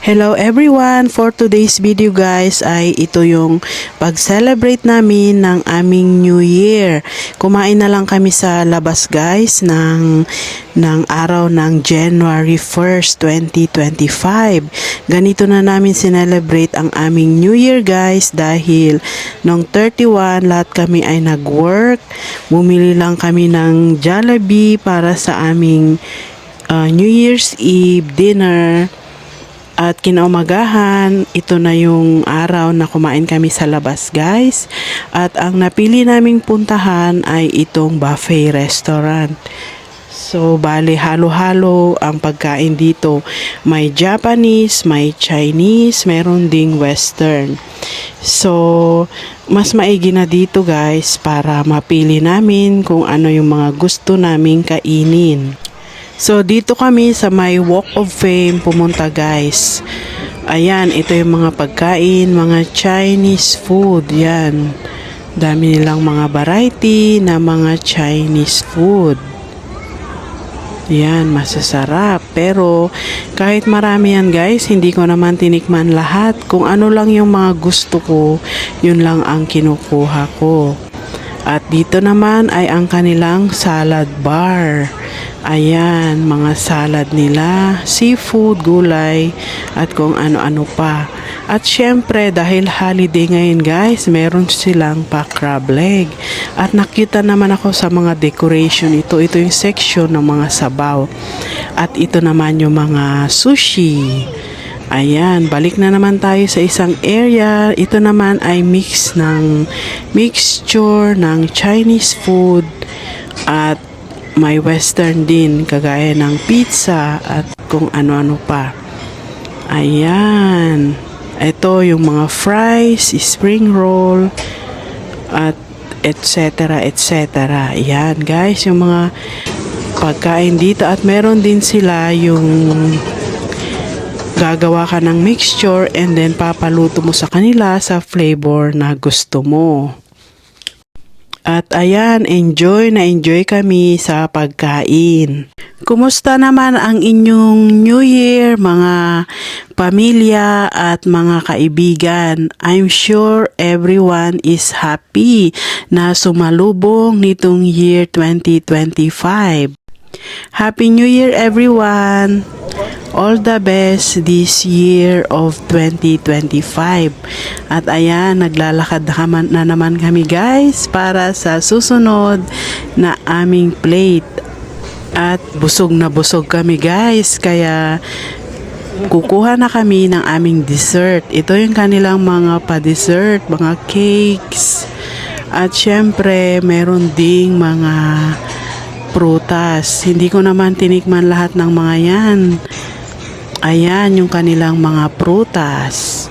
Hello everyone! For today's video guys ay ito yung pag-celebrate namin ng aming New Year. Kumain na lang kami sa labas guys ng araw ng January 1st, 2025. Ganito na namin sinelebrate ang aming New Year guys dahil nung 31 lahat kami ay nag-work. Bumili lang kami ng Jollibee para sa aming New Year's Eve dinner. At kinaumagahan, ito na yung araw na kumain kami sa labas guys. At ang napili naming puntahan ay itong buffet restaurant. So, bali halo-halo ang pagkain dito. May Japanese, may Chinese, meron ding Western. So, mas maigi na dito guys para mapili namin kung ano yung mga gusto naming kainin. So, dito kami sa may Walk of Fame pumunta guys. Ayan, ito yung mga pagkain, mga Chinese food. Yan. Dami nilang mga variety na mga Chinese food. Yan, masasarap. Pero, kahit marami yan guys, hindi ko naman tinikman lahat. Kung ano lang yung mga gusto ko, yun lang ang kinukuha ko. At dito naman ay ang kanilang salad bar. Ayan, mga salad nila, seafood, gulay, at kung ano-ano pa. At syempre, dahil holiday ngayon guys, meron silang pa crab leg. At nakita naman ako sa mga decoration ito. Ito yung section ng mga sabaw. At ito naman yung mga sushi. Ayan, balik na naman tayo sa isang area. Ito naman ay mixture ng Chinese food at may Western din, kagaya ng pizza at kung ano-ano pa. Ayan. Ito yung mga fries, spring roll, at etc. etc. Ayan guys, yung mga pagkain dito. At meron din sila yung gagawa ka ng mixture and then papaluto mo sa kanila sa flavor na gusto mo. At ayan, enjoy kami sa pagkain. Kumusta naman ang inyong New Year, mga pamilya at mga kaibigan? I'm sure everyone is happy na sumalubong nitong year 2025. Happy New Year everyone! All the best this year of 2025. At ayan, naglalakad na naman kami guys para sa susunod na aming plate. At busog na busog kami guys, kaya kukuha na kami ng aming dessert. Ito yung kanilang mga pa-dessert, mga cakes. At syempre, meron ding mga prutas. Hindi ko naman tinikman lahat ng mga yan. Ayan yung kanilang mga prutas.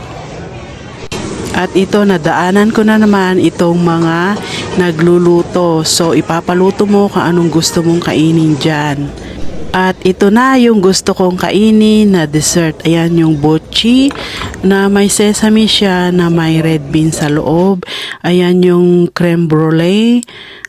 At ito, nadaanan ko na naman itong mga nagluluto. So, ipapaluto mo kung anong gusto mong kainin dyan. At ito na yung gusto kong kainin na dessert. Ayan yung bochi na may sesame siya na may red bean sa loob. Ayan yung creme brulee.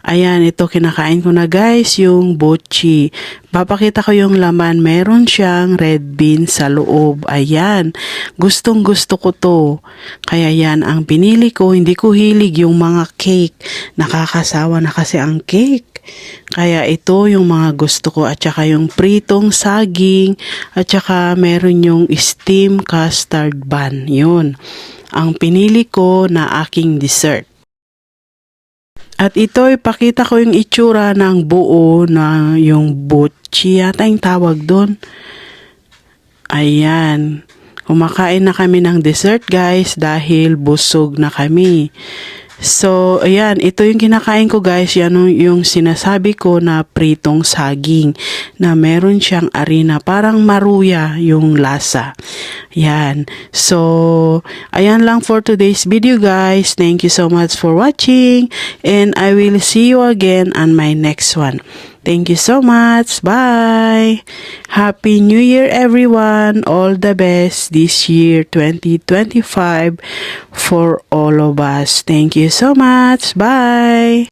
Ayan, ito kinakain ko na guys, yung bochi. Papakita ko yung laman. Meron siyang red bean sa loob. Ayan, gustong gusto ko to. Kaya yan ang pinili ko. Hindi ko hilig yung mga cake. Nakakasawa na kasi ang cake. Kaya ito yung mga gusto ko, at saka yung pritong saging, at saka meron yung steam custard bun. Yun ang pinili ko na aking dessert. At ito, ipakita ko yung itsura ng buo na yung bochi yata yung tawag doon. Ayan. Kumakain na kami ng dessert guys dahil busog na kami. So, ayan, ito yung kinakain ko guys, yan yung sinasabi ko na pritong saging na meron siyang arena, parang maruya yung lasa. Yan. So, ayan lang for today's video guys. Thank you so much for watching and I will see you again on my next one. Thank you so much. Bye! Happy New Year everyone! All the best this year 2025 for all of us. Thank you so much. Bye!